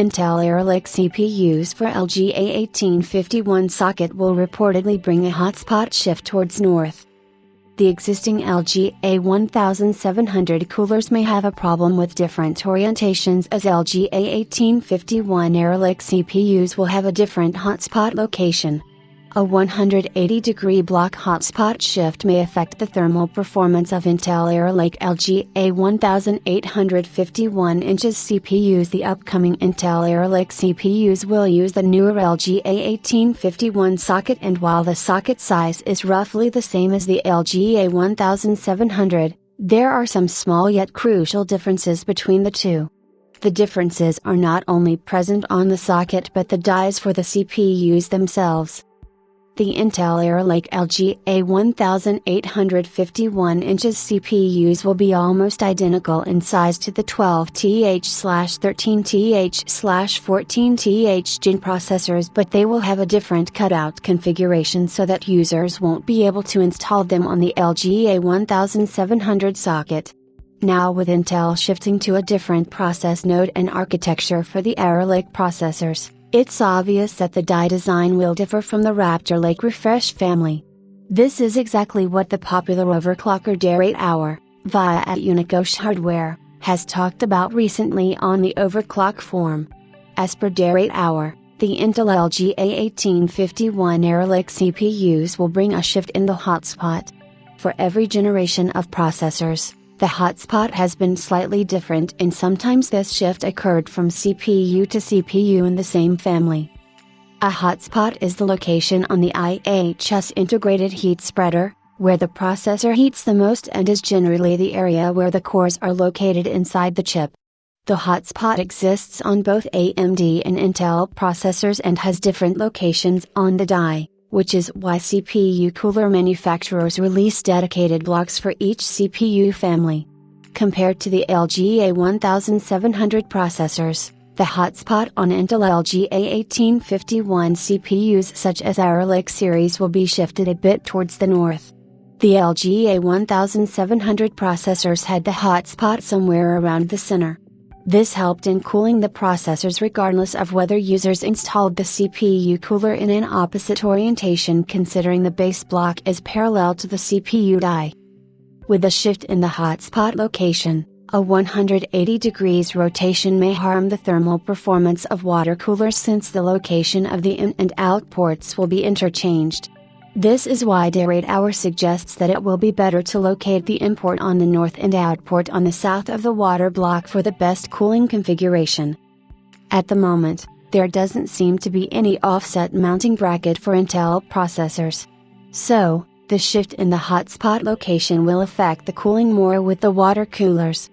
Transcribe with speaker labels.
Speaker 1: Intel Aralic CPUs for LGA 1851 socket will reportedly bring a hotspot shift towards north. The existing LGA 1700 coolers may have a problem with different orientations, as LGA 1851 Aralic CPUs will have a different hotspot location. A 180-degree block hotspot shift may affect the thermal performance of Intel Aralic LGA 1851 inches CPUs. The upcoming Intel Aralic CPUs will use the newer LGA 1851 socket, and while the socket size is roughly the same as the LGA 1700, there are some small yet crucial differences between the two. The differences are not only present on the socket but the dies for the CPUs themselves. The Intel Aralic LGA 1851 inches CPUs will be almost identical in size to the 12TH/13TH/14TH Gen processors, but they will have a different cutout configuration so that users won't be able to install them on the LGA 1700 socket. Now, with Intel shifting to a different process node and architecture for the Aralic processors, it's obvious that the die design will differ from the Raptor Lake Refresh family. This is exactly what the popular overclocker Dare 8 Hour, via at Unicosh Hardware, has talked about recently on the Overclock forum. As per Dare 8 Hour, the Intel LGA 1851 Aralic CPUs will bring a shift in the hotspot. For every generation of processors, the hotspot has been slightly different, and sometimes this shift occurred from CPU to CPU in the same family. A hotspot is the location on the IHS integrated heat spreader, where the processor heats the most, and is generally the area where the cores are located inside the chip. The hotspot exists on both AMD and Intel processors and has different locations on the die, which is why CPU cooler manufacturers release dedicated blocks for each CPU family. Compared to the LGA 1700 processors, the hotspot on Intel LGA 1851 CPUs such as Aralic series will be shifted a bit towards the north. The LGA 1700 processors had the hotspot somewhere around the center. This helped in cooling the processors regardless of whether users installed the CPU cooler in an opposite orientation, considering the base block is parallel to the CPU die. With a shift in the hotspot location, a 180 degrees rotation may harm the thermal performance of water coolers, since the location of the in and out ports will be interchanged. This is why Dare 8 Hour suggests that it will be better to locate the import on the north and outport on the south of the water block for the best cooling configuration. At the moment, there doesn't seem to be any offset mounting bracket for Intel processors. So, the shift in the hotspot location will affect the cooling more with the water coolers.